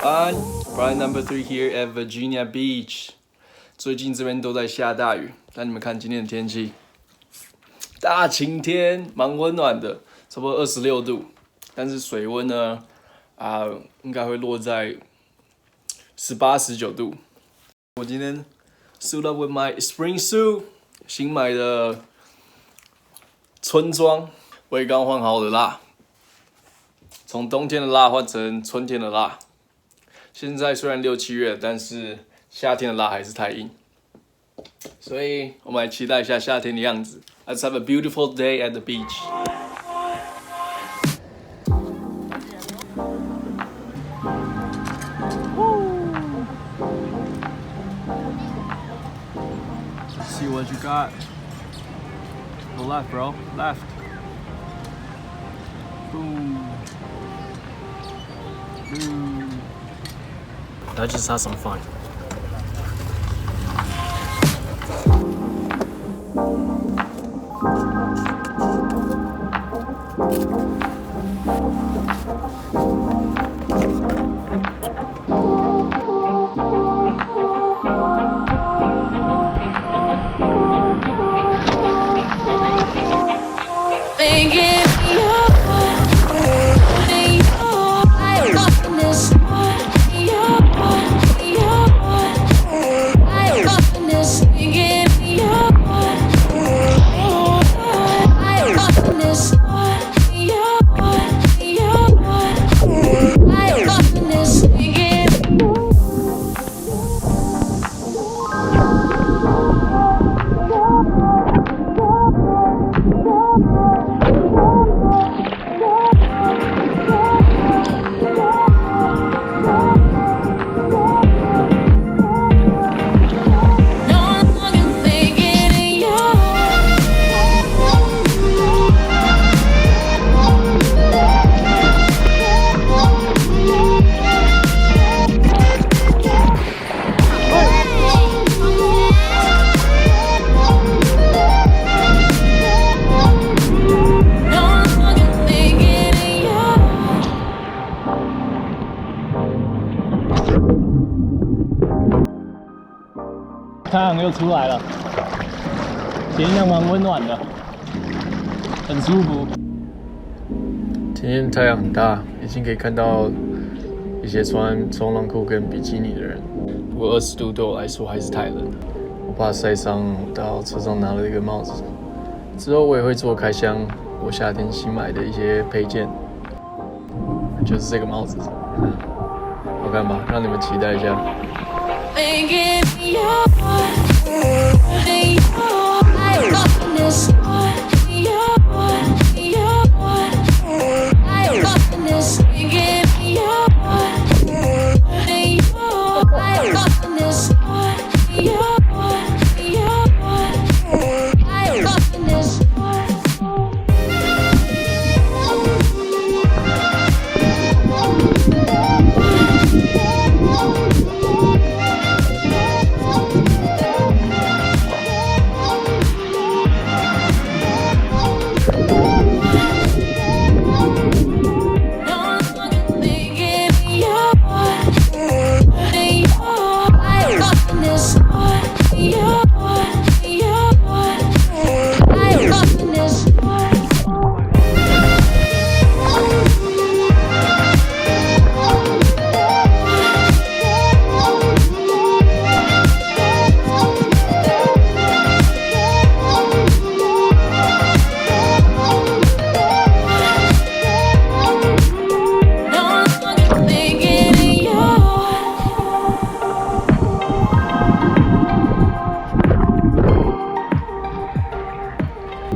安 ，Brian No.3 here at Virginia Beach。最近这边都在下大雨，但你们看今天的天气，大晴天，蛮温暖的，差不多26度，但是水温呢，应该会落在18、19度。我今天 suit up with my spring suit， 新买的春装，我也刚换好我的蜡。从冬天的蜡换成春天的蜡，现在虽然6、7月，但是夏天的蜡还是太硬，所以我们来期待一下夏天的样子。Let's have a beautiful day at the beach. See what you got. Go left, bro. Left. Boom. Let's just have some fun.太阳又出来了，天气蛮温暖的，很舒服。今天太阳很大，已经可以看到一些穿冲浪裤跟比基尼的人。不过20度对我来说还是太冷了，我怕晒伤，我到车上拿了一个帽子。之后我也会做开箱，我夏天新买的一些配件，就是这个帽子。好看吧？让你们期待一下。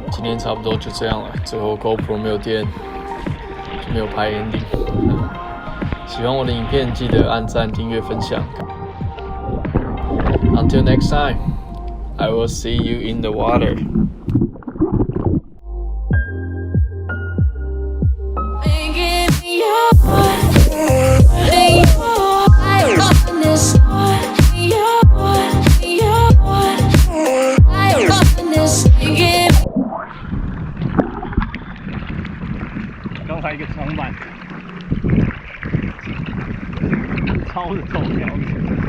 今天差不多就这样了，最后 GoPro 没有电，就没有拍 ending。喜欢我的影片，记得按赞、订阅、分享。Until next time, I will see you in the water. 超的重要。